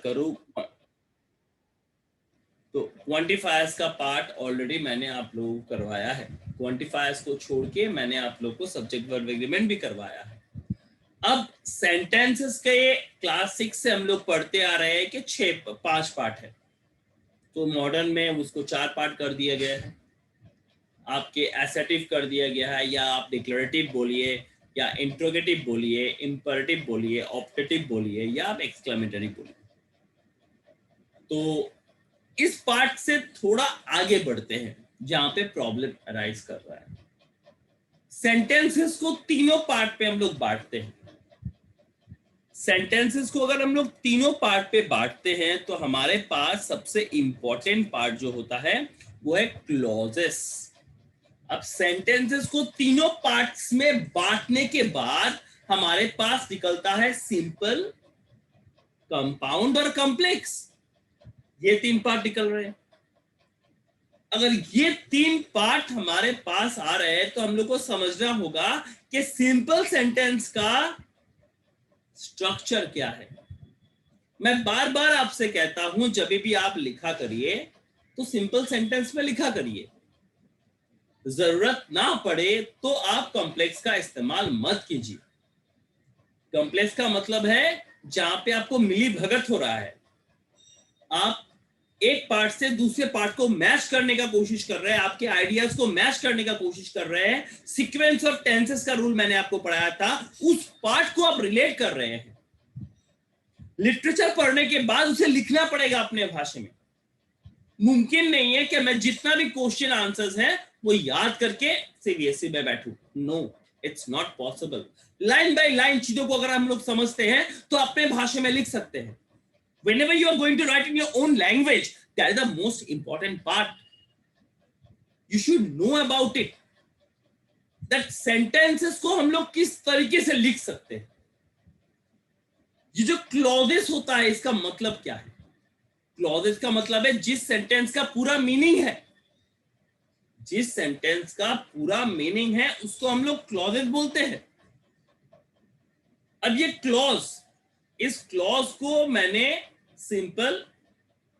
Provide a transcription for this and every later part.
करूँ तो क्वांटिफायर्स का पार्ट ऑलरेडी मैंने आप लोगों को करवाया है। क्वांटिफायर्स को छोड़ के मैंने आप लोगों को सब्जेक्ट वर्ब एग्रीमेंट भी करवाया है। अब सेंटेंसेस के क्लास 6 से हम लोग पढ़ते आ रहे हैं कि 5 पार्ट है, तो मॉडर्न में उसको 4 पार्ट कर दिया गया है। आपके एसेटिव कर दिया गया है, या आप डिक्लेरेटिव बोलिए, या इंट्रोगेटिव बोलिए, इंपरेटिव बोलिए, ऑप्टेटिव बोलिए, या आप एक्सक्लेमेटरी बोलिए। तो इस पार्ट से थोड़ा आगे बढ़ते हैं जहां पे प्रॉब्लम अराइज कर रहा है। सेंटेंसेस को तीनों पार्ट पे हम लोग बांटते हैं। सेंटेंसेस को अगर हम लोग तीनों पार्ट पे बांटते हैं तो हमारे पास सबसे इंपॉर्टेंट पार्ट जो होता है वो है क्लॉजेस। अब सेंटेंसेस को तीनों पार्ट्स में बांटने के बाद हमारे पास निकलता है सिंपल, कंपाउंड और कॉम्प्लेक्स। ये 3 पार्ट निकल रहे हैं। अगर ये 3 पार्ट हमारे पास आ रहे हैं तो हम लोग को समझना होगा कि सिंपल सेंटेंस का स्ट्रक्चर क्या है। मैं बार बार आपसे कहता हूं, जब भी आप लिखा करिए तो सिंपल सेंटेंस में लिखा करिए। जरूरत ना पड़े तो आप कॉम्प्लेक्स का इस्तेमाल मत कीजिए। कॉम्प्लेक्स का मतलब है जहां पे आपको मिली भगत हो रहा है, आप एक पार्ट से दूसरे पार्ट को मैच करने का कोशिश कर रहे हैं, आपके आइडियाज को मैच करने का कोशिश कर रहे हैं। सीक्वेंस ऑफ टेंसेस का रूल मैंने आपको पढ़ाया था, उस पार्ट को आप रिलेट कर रहे हैं। लिटरेचर पढ़ने के बाद उसे लिखना पड़ेगा अपने भाषा में। मुमकिन नहीं है कि मैं जितना भी क्वेश्चन आंसर्स हैं वो याद करके सीबीएसई में बैठूं। No, it's not possible. Line by line चीजों को अगर हम लोग समझते हैं तो अपने भाषा में लिख सकते हैं। Whenever you are going to write in your own language, that is the most important part. You should know about it. That sentences को हम लोग किस तरीके से लिख सकते हैं। ये जो क्लॉजेस होता है इसका मतलब क्या है? क्लॉजेस का मतलब है जिस सेंटेंस का पूरा मीनिंग है, जिस सेंटेंस का पूरा मीनिंग है उसको हम लोग क्लॉजेस बोलते हैं। अब ये क्लॉज, इस क्लॉज को मैंने सिंपल,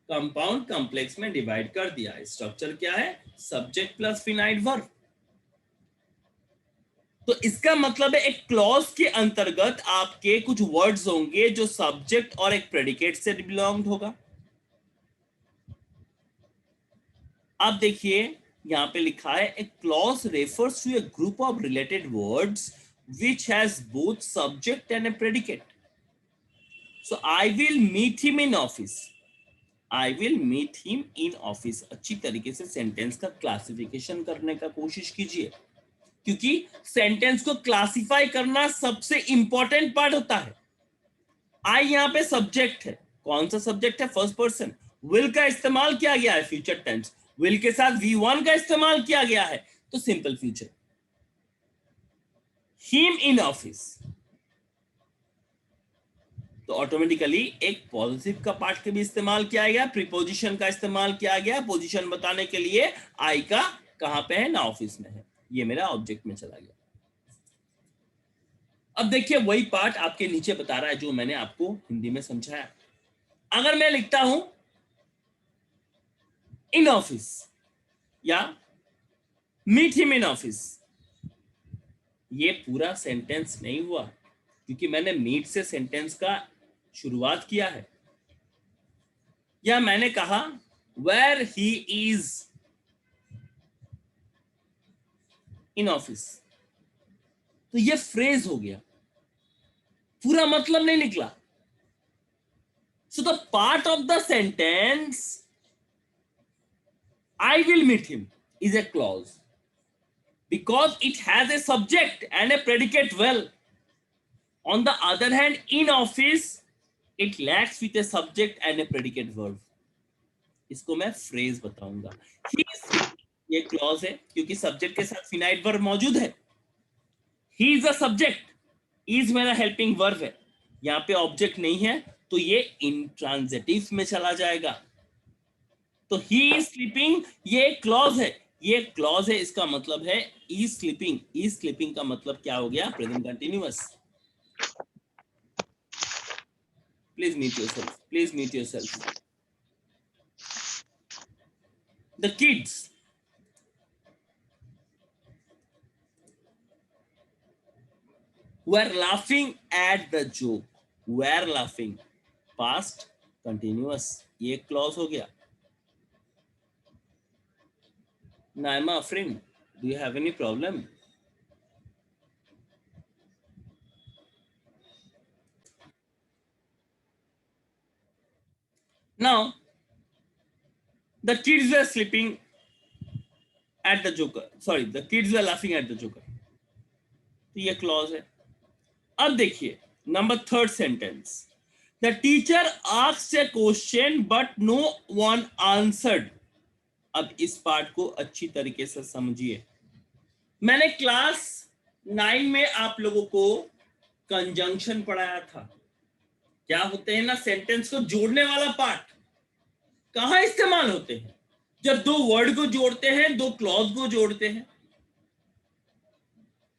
कंपाउंड, कॉम्प्लेक्स में डिवाइड कर दिया। स्ट्रक्चर क्या है? Subject plus finite verb. तो इसका मतलब है एक क्लॉज के अंतर्गत आपके कुछ वर्ड्स होंगे जो सब्जेक्ट और एक प्रेडिकेट से बिलोंग होगा। आप देखिए यहां पे लिखा है a clause refers to a group of related words which has both subject and a predicate. So I will meet him in office, I will meet him in office. अच्छी तरीके से सेंटेंस का क्लासिफिकेशन करने का कोशिश कीजिए, क्योंकि sentence को क्लासिफाई करना सबसे इंपॉर्टेंट पार्ट होता है। आई यहां पे सब्जेक्ट है। कौन सा सब्जेक्ट है? First person. विल का इस्तेमाल किया गया है, फ्यूचर टेंस। विल के साथ V1 का इस्तेमाल किया गया है, तो simple future. Him in office, तो ऑटोमेटिकली एक पॉजिटिव का पार्ट के भी इस्तेमाल किया गया, प्रीपोजिशन का इस्तेमाल किया गया पोजीशन बताने के लिए। आई का कहां पे है? ना ऑफिस में है। ये मेरा ऑब्जेक्ट में चला गया। अब देखिए वही पार्ट आपके नीचे बता रहा है जो मैंने आपको हिंदी में समझाया। अगर मैं लिखता हूं इन ऑफिस या मीट हिम इन ऑफिस, ये पूरा सेंटेंस नहीं हुआ, क्योंकि मैंने मीट से सेंटेंस का शुरुआत किया है। या मैंने कहा where he is in office, तो ये फ्रेज हो गया, पूरा मतलब नहीं निकला। So the part of the sentence I will meet him is a clause because it has a subject and a predicate well. On the other hand, in office it lacks with a subject and a predicate verb. इसको मैं phrase बताऊंगा। He is, ये clause है क्योंकि subject के साथ finite verb मौजूद है। He is a subject, is मेरा हेल्पिंग वर्ब है, यहाँ पे ऑब्जेक्ट नहीं है तो ये इंट्रांजिटिव में चला जाएगा। तो ही इज स्लीपिंग ये क्लॉज है, ये क्लॉज है, इसका मतलब है इज स्लीपिंग। इज स्लीपिंग का मतलब क्या हो गया? Present continuous. Please mute yourself. Please mute yourself. The kids were laughing at the joke. Were laughing. Past continuous. ये क्लॉज हो गया. Naima Afrin, do you have any problem? Now, the kids were sleeping at the joker. Sorry, the kids were laughing at the joker. तो ये clause है. अब देखिए number third sentence. The teacher asked a question but no one answered. अब इस part को अच्छी तरीके से समझिए. मैंने क्लास 9 में आप लोगों को कंजंक्शन पढ़ाया था. क्या होते हैं ना, सेंटेंस को जोड़ने वाला पार्ट. कहां इस्तेमाल होते हैं? जब दो वर्ड को जोड़ते हैं, दो क्लॉज को जोड़ते हैं.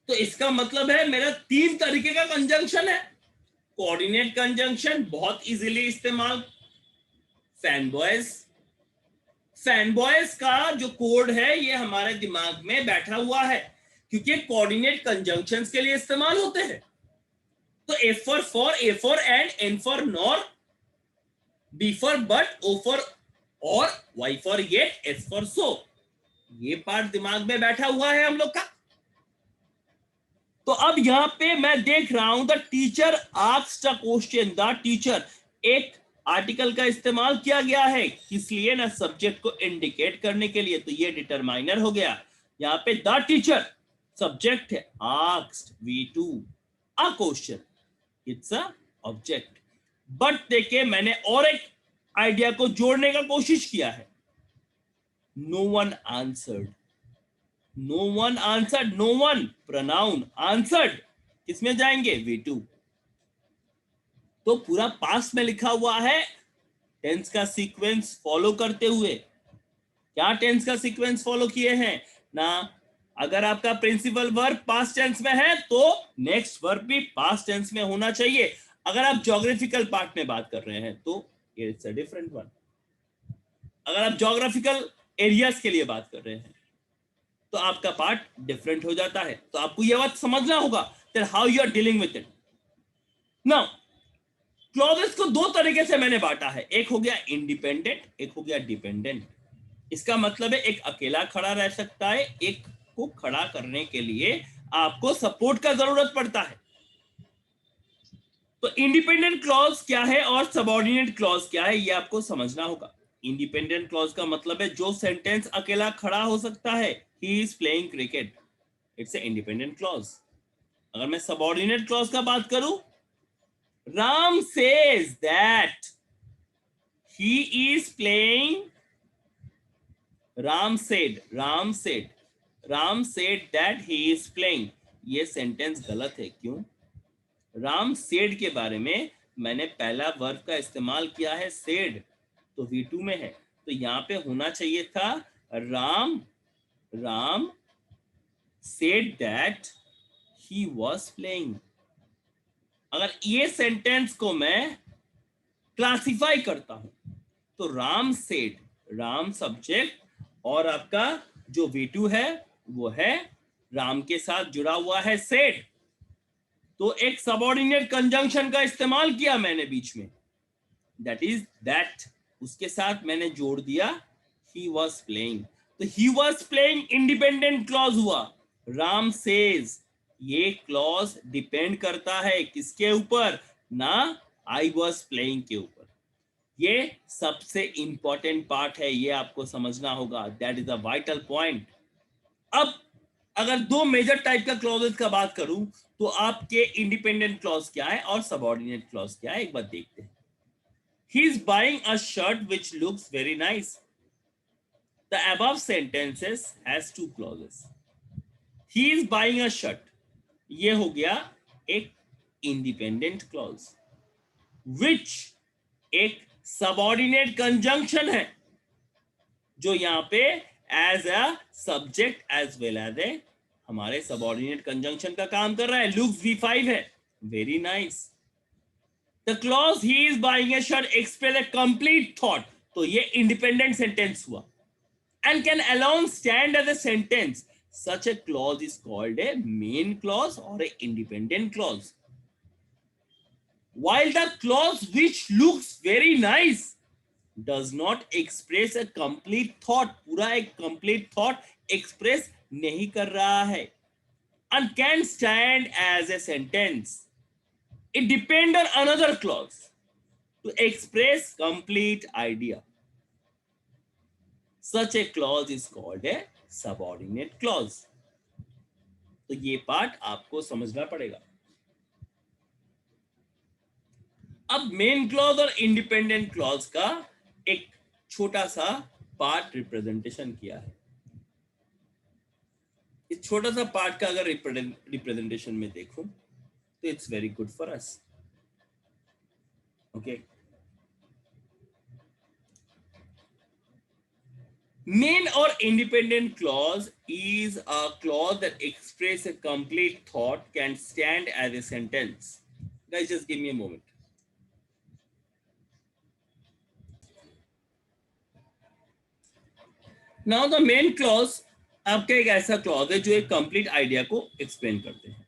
तो इसका मतलब है मेरा 3 तरीके का कंजंक्शन है. कोऑर्डिनेट कंजंक्शन बहुत इजीली इस्तेमाल. फैनबॉयज का जो कोड है ये हमारे दिमाग में बैठा हुआ है क्योंकि कोऑर्डिनेट कंजंक्शंस के लिए इस्तेमाल होते हैं. तो A for, A for and, N for nor, B for but, O for or, Y for yet, S for so. ये पार्ट दिमाग में बैठा हुआ है हम लोग का. तो अब यहां पे मैं देख रहा हूं the teacher asked a question. The teacher, एक आर्टिकल का इस्तेमाल किया गया है किस लिए ना, सब्जेक्ट को इंडिकेट करने के लिए. तो ये डिटरमाइनर हो गया. यहां पे द टीचर सब्जेक्ट है, asked V2 a question, it's a object. But देखिए मैंने और एक आइडिया को जोड़ने का कोशिश किया है. No one answered. No one answered, no one pronoun, answered किसमें जाएंगे? V2. तो पूरा पास्ट में लिखा हुआ है टेंस का सीक्वेंस फॉलो करते हुए. क्या टेंस का सीक्वेंस फॉलो किए हैं ना? अगर आपका प्रिंसिपल वर्ब पास्ट टेंस में है तो नेक्स्ट वर्ब भी पास्ट टेंस में होना चाहिए. अगर आप ज्योग्राफिकल पार्ट में बात कर रहे हैं तो इट्स अ डिफरेंट वन. अगर आप ज्योग्राफिकल एरियाज के लिए बात कर रहे हैं तो आपका पार्ट डिफरेंट हो जाता है. तो आपको यह बात समझना होगा that how you are dealing with it. Now clauses को 2 तरीके से मैंने बांटा है. एक हो गया इंडिपेंडेंट, एक हो गया डिपेंडेंट. इसका मतलब है एक अकेला खड़ा रह सकता है, एक को खड़ा करने के लिए आपको सपोर्ट का जरूरत पड़ता है. तो इंडिपेंडेंट क्लॉज क्या है और सबऑर्डिनेट क्लॉज क्या है ये आपको समझना होगा. इंडिपेंडेंट क्लॉज का मतलब है जो सेंटेंस अकेला खड़ा हो सकता है. He is playing cricket, it's a independent clause. अगर मैं सबऑर्डिनेट क्लॉज का बात करूं, Ram says that he is playing. Ram said that he is playing. ये सेंटेंस गलत है. क्यों? राम सेड के बारे में मैंने पहला वर्ब का इस्तेमाल किया है सेड, तो V2 में है. तो यहां पे होना चाहिए था Ram said that he was playing. अगर ये सेंटेंस को मैं क्लासिफाई करता हूं तो राम सेड, राम सब्जेक्ट और आपका जो V2 है वो है राम के साथ जुड़ा हुआ है सेड. तो एक सबऑर्डिनेट कंजंक्शन का इस्तेमाल किया मैंने बीच में, दैट इज दैट. उसके साथ मैंने जोड़ दिया ही वॉज प्लेइंग. तो he was playing independent clause हुआ. राम सेज, ये क्लॉज डिपेंड करता है किसके ऊपर ना? आई वॉज प्लेइंग के ऊपर. ये सबसे इंपॉर्टेंट पार्ट है, ये आपको समझना होगा. That is a vital point. अब अगर 2 मेजर टाइप का क्लॉजेस का बात करूं तो आपके इंडिपेंडेंट क्लॉज क्या है और सबऑर्डिनेट क्लॉज क्या है एक बार देखते हैं. He is buying a shirt which looks very nice. The above sentences has 2 clauses. He is buying a shirt. ये हो गया एक इंडिपेंडेंट क्लॉज, which एक सबऑर्डिनेट कंजंक्शन है जो यहां पे as a subject as well as a हमारे सबऑर्डिनेट कंजंक्शन का काम कर रहा है. लुक्स V5 है, very nice. The clause he is buying A shirt express A complete thought, तो ये इंडिपेंडेंट सेंटेंस हुआ, and can alone stand as a sentence. Such a clause is called a main clause or a independent clause. While the clause which looks very nice does not express a complete thought, पूरा एक complete thought express नहीं कर रहा है, and can stand as a sentence. It depends on another clause to express complete idea. Such a clause is called a subordinate clause. तो ये part आपको समझना पड़ेगा. अब मेन क्लॉज और इंडिपेंडेंट क्लॉज का एक छोटा सा पार्ट रिप्रेजेंटेशन किया है. इस छोटा सा पार्ट का अगर रिप्रेजेंटेशन में देखूं तो it's very good for us. Okay, main or independent clause is a clause that expresses a complete thought, can stand as a sentence. Guys, just give me a moment. Now the main clause आपका एक ऐसा clause है जो एक complete idea को explain करते हैं.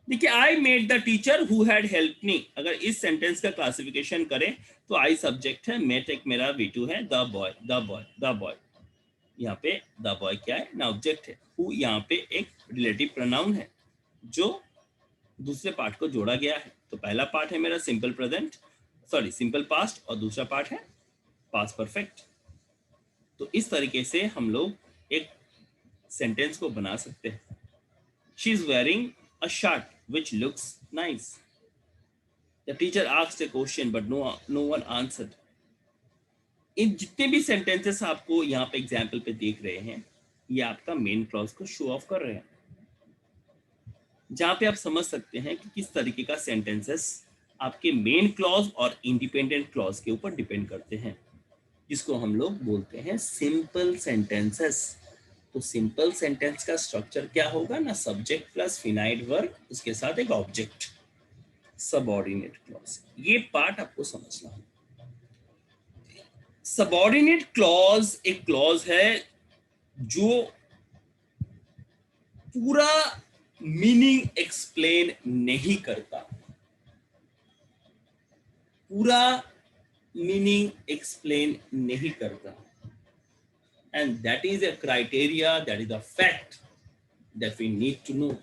देखिए, I made the teacher who had help me. अगर इस सेंटेंस का क्लासिफिकेशन करें तो आई सब्जेक्ट है, मेट एक मेरा V2 है, the boy the boy the boy, यहाँ पे द बॉय क्या है ना, ऑब्जेक्ट है. हु यहाँ पे एक रिलेटिव प्रोनाउन है जो दूसरे पार्ट को जोड़ा गया है. तो पहला पार्ट है मेरा simple present, sorry simple past, और दूसरा पार्ट है पास्ट परफेक्ट. तो इस तरीके से हम लोग एक सेंटेंस को बना सकते हैं. She is wearing a shirt which looks nice. The teacher asked a question but no one answered. इन जितने भी सेंटेंसेस आपको यहाँ पे एग्जाम्पल पे देख रहे हैं, ये आपका मेन क्लॉज को शो ऑफ कर रहे हैं, जहां पे आप समझ सकते हैं कि किस तरीके का सेंटेंसेस आपके मेन क्लॉज और इंडिपेंडेंट क्लॉज के ऊपर डिपेंड करते हैं, जिसको हम लोग बोलते हैं सिंपल सेंटेंसेस. तो सिंपल सेंटेंस का स्ट्रक्चर क्या होगा ना, सब्जेक्ट प्लस फिनाइट वर्ब, उसके साथ एक ऑब्जेक्ट, सबऑर्डिनेट क्लॉज. ये पार्ट आपको समझना है. सबऑर्डिनेट क्लॉज एक क्लॉज है जो पूरा मीनिंग एक्सप्लेन नहीं करता, पूरा मीनिंग एक्सप्लेन नहीं करता. And that is a criteria, that is a fact that we need to know,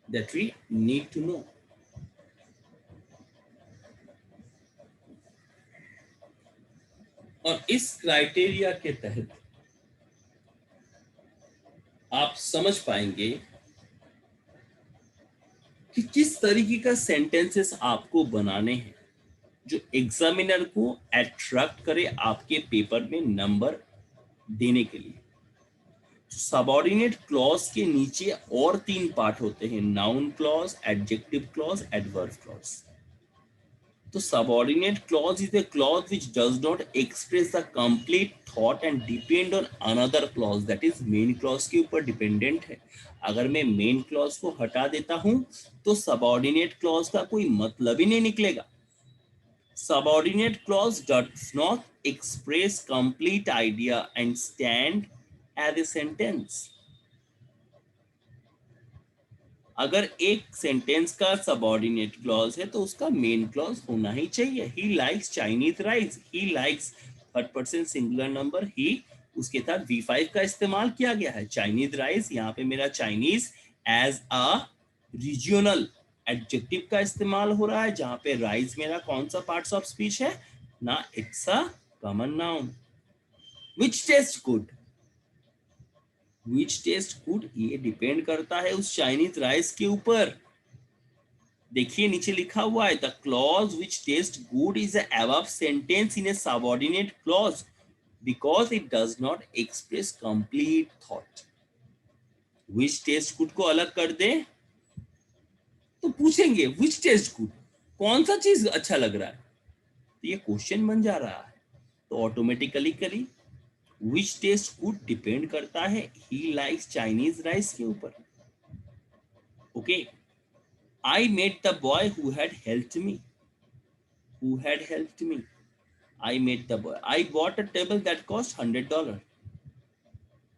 that we need to know. और इस क्राइटेरिया के तहत आप समझ पाएंगे कि किस तरीके का सेंटेंसेस आपको बनाने हैं जो एग्जामिनर को अट्रैक्ट करे आपके पेपर में नंबर देने के लिए. सबऑर्डिनेट क्लॉज के नीचे और 3 पार्ट होते हैं, noun clause, adjective clause, adverb clause. तो subordinate clause is a clause which does not express the complete thought and depend on another clause, that is main clause के ऊपर डिपेंडेंट है. अगर मैं मेन क्लॉज को हटा देता हूं तो सबऑर्डिनेट क्लॉज का कोई मतलब ही नहीं निकलेगा. Subordinate clause does not express complete idea and stand as a sentence. अगर एक सेंटेंस का सबऑर्डिनेट क्लॉज है तो उसका मेन क्लॉज होना ही चाहिए. He likes Chinese rice, he likes third person singular number ही, उसके साथ V5 का इस्तेमाल किया गया है. चाइनीज राइस, यहाँ पे मेरा Chinese as a regional adjective का इस्तेमाल हो रहा है, जहां पे राइस मेरा कौन सा पार्ट्स ऑफ स्पीच है ना, it's a common noun. Which taste good, which taste good, ये डिपेंड करता है उस चाइनीज राइस के ऊपर. देखिए नीचे लिखा हुआ है, the clause which taste good is above sentence in A subordinate clause because it does not express complete thought. Which taste good को अलग कर दे तो पूछेंगे विच टेस्ट गुड, कौन सा चीज अच्छा लग रहा है, तो ये क्वेश्चन बन जा रहा है. तो ऑटोमेटिकली करी विच टेस्ट गुड डिपेंड करता है ही लाइक्स चाइनीज राइस के ऊपर. Okay, I met the boy who had helped me. Who had helped me? I met the boy. I bought a table that cost $100.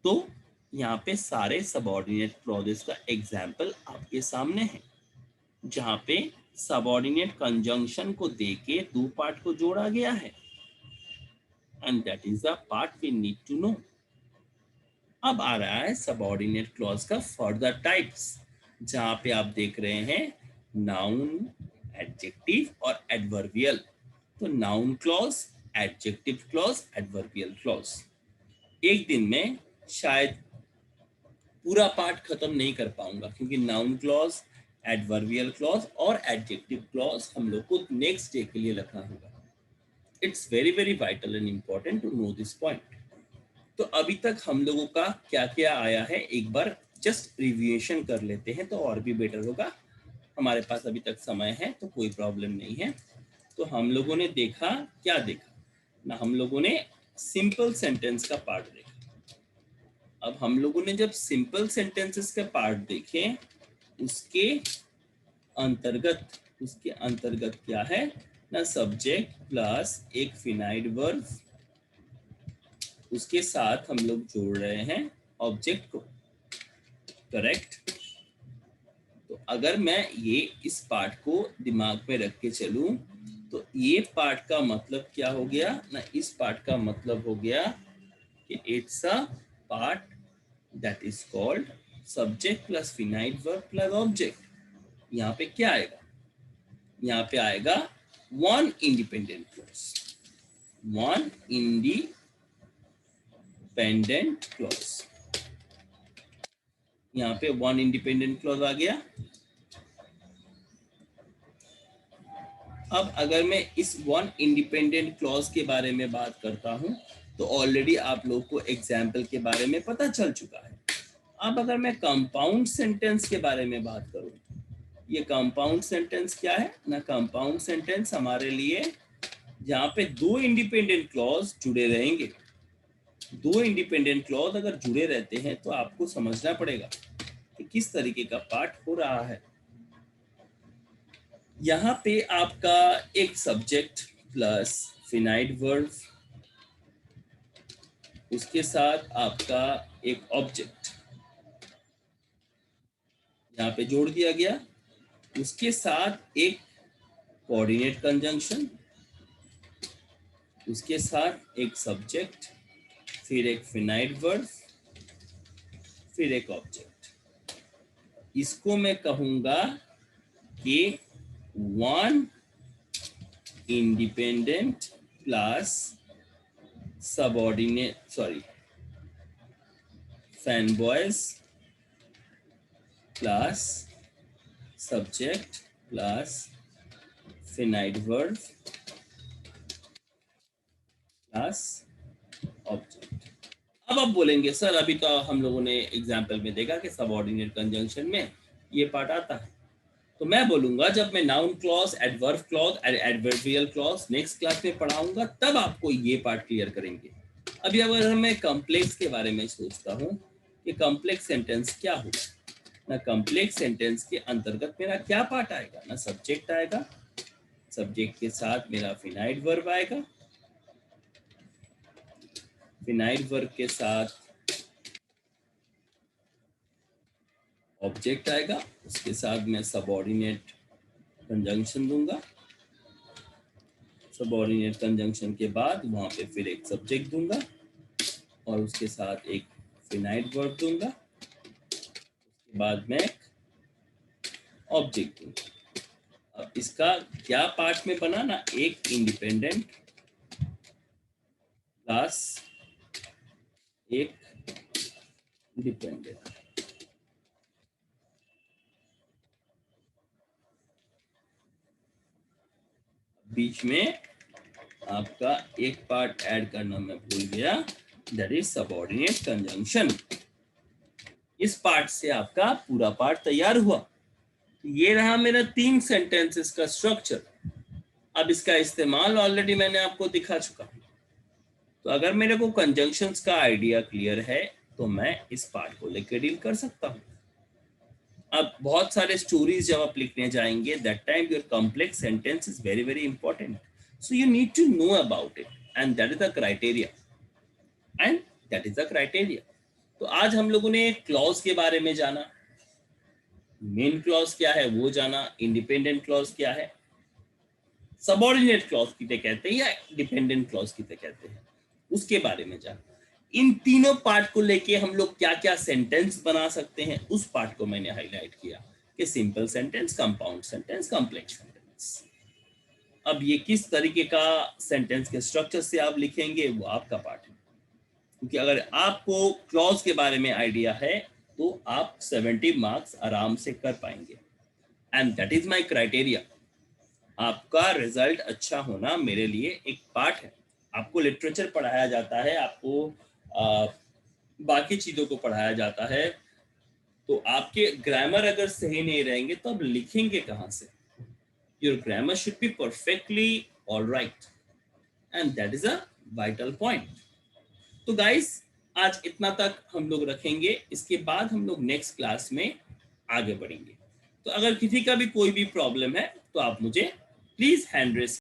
तो यहाँ पे सारे subordinate clauses का example आपके सामने है, जहाँ पे सबऑर्डिनेट कंजंक्शन को देके दो पार्ट को जोड़ा गया है, and that is the part we need to know. अब आ रहा है सबऑर्डिनेट क्लॉज का फर्दर टाइप्स, जहाँ पे आप देख रहे हैं नाउन, एडजेक्टिव और एडवर्बियल। तो noun clause, adjective clause, adverbial clause. एक दिन में शायद पूरा पार्ट खत्म नहीं कर पाऊंगा, क्योंकि नाउन क्लॉज, एडवर्बियल क्लॉज और एडजेक्टिव क्लॉज हम लोग को नेक्स्ट डे के लिए रखना होगा। It's very very vital and important to know this point. तो अभी तक हम लोगों का क्या क्या आया है, एक बार जस्ट रिव्यूएशन कर लेते हैं तो और भी बेटर होगा। हमारे पास अभी तक समय है तो कोई प्रॉब्लम नहीं है। तो हम लोगों ने देखा, क्या देखा ना, हम लोगों ने सिंपल सेंटेंस का पार्ट देखा। अब हम लोगों ने जब सिंपल सेंटेंसेस के पार्ट देखे, उसके अंतर्गत क्या है ना, सब्जेक्ट प्लस एक फिनाइट वर्ब, उसके साथ हम लोग जोड़ रहे हैं ऑब्जेक्ट को, करेक्ट। तो अगर मैं ये इस पार्ट को दिमाग में रख के चलूं, तो ये पार्ट का मतलब क्या हो गया ना, इस पार्ट का मतलब हो गया कि it's a part that is called subject plus finite verb plus object. यहाँ पे क्या आएगा, यहाँ पे आएगा one independent clause, one independent clause. यहाँ पे वन इंडिपेंडेंट क्लॉज आ गया। अब अगर मैं इस वन इंडिपेंडेंट क्लॉज के बारे में बात करता हूं, तो ऑलरेडी आप लोग को एग्जाम्पल के बारे में पता चल चुका है। अब अगर मैं कंपाउंड सेंटेंस के बारे में बात करूं, ये कंपाउंड सेंटेंस क्या है ना, कंपाउंड सेंटेंस हमारे लिए जहाँ पे दो इंडिपेंडेंट क्लॉज जुड़े रहेंगे। दो इंडिपेंडेंट क्लॉज अगर जुड़े रहते हैं तो आपको समझना पड़ेगा कि किस तरीके का पार्ट हो रहा है। यहाँ पे आपका एक सब्जेक्ट प्लस फिनाइट वर्ब, उसके साथ आपका एक ऑब्जेक्ट यहाँ पे जोड़ दिया गया, उसके साथ एक कोऑर्डिनेट कंजंक्शन, उसके साथ एक सब्जेक्ट, फिर एक फिनाइट वर्ब, फिर एक ऑब्जेक्ट। इसको मैं कहूंगा कि one independent plus subordinate, sorry, FANBOYS plus subject plus finite verb plus object. अब आप बोलेंगे सर अभी तो हम लोगों ने एग्जाम्पल में देखा कि सबऑर्डिनेट कंजंक्शन में ये पार्ट आता है। तो मैं बोलूंगा जब मैं noun clause, adverb clause, adverbial clause next class में पढ़ाऊंगा, तब आपको ये पार्ट क्लियर करेंगे। अभी अगर मैं कॉम्प्लेक्स के बारे में सोचता हूँ कि कॉम्प्लेक्स सेंटेंस क्या होगा ना, कॉम्प्लेक्स सेंटेंस के अंतर्गत मेरा क्या पार्ट आएगा ना, सब्जेक्ट आएगा, सब्जेक्ट के साथ मेरा फिनाइट वर्ब आएगा, फिनाइट वर्ब के साथ ऑब्जेक्ट आएगा, उसके साथ मैं सबऑर्डिनेट कंजंक्शन दूंगा, सबऑर्डिनेट कंजंक्शन के बाद वहां पे फिर एक सब्जेक्ट दूंगा और उसके साथ एक फिनाइट वर्ब दूंगा, उसके बाद मैं ऑब्जेक्ट दूंगा। अब इसका क्या पार्ट में बना ना, एक इंडिपेंडेंट प्लस एक डिपेंडेंट। बीच में आपका एक पार्ट ऐड करना मैं भूल गया, दैट इज सबऑर्डिनेट कंजंक्शन। इस पार्ट से आपका पूरा पार्ट तैयार हुआ। ये रहा मेरा 3 सेंटेंसेस का स्ट्रक्चर। अब इसका इस्तेमाल ऑलरेडी मैंने आपको दिखा चुका। तो अगर मेरे को कंजंक्शंस का आइडिया क्लियर है तो मैं इस पार्ट को लेकर डील कर सकता हूँ। अब बहुत सारे स्टोरीज जब आप लिखने जाएंगे, that time your complex sentence is very very important, so you need to know about it, and that is the criteria, and that is the criteria. तो आज हम लोगों ने क्लॉज के बारे में जाना, मेन क्लॉज क्या है वो जाना, इंडिपेंडेंट क्लॉज क्या है, सबऑर्डिनेट क्लॉज किसे कहते हैं या डिपेंडेंट क्लॉज किसे कहते हैं, उसके बारे में जाना। इन तीनों पार्ट को लेके हम लोग क्या क्या सेंटेंस बना सकते हैं, उस पार्ट को मैंने हाईलाइट किया कि simple sentence, compound sentence, complex sentence. अब ये किस तरीके का सेंटेंस के स्ट्रक्चर से आप लिखेंगे वो आपका पार्ट है, क्योंकि अगर आपको क्लॉज के बारे में आइडिया है तो आप 70 मार्क्स आराम से कर पाएंगे, and that is my criteria. आपका रिजल्ट अच्छा होना मेरे लिए एक पार्ट है। आपको लिटरेचर पढ़ाया जाता है, आपको बाकी चीज़ों को पढ़ाया जाता है, तो आपके ग्रामर अगर सही नहीं रहेंगे तो आप लिखेंगे कहाँ से? Your grammar should be perfectly all right, and that is a vital point. तो गाइस आज इतना तक हम लोग रखेंगे, इसके बाद हम लोग नेक्स्ट क्लास में आगे बढ़ेंगे। तो अगर किसी का भी कोई भी प्रॉब्लम है तो आप मुझे प्लीज हैंड रेस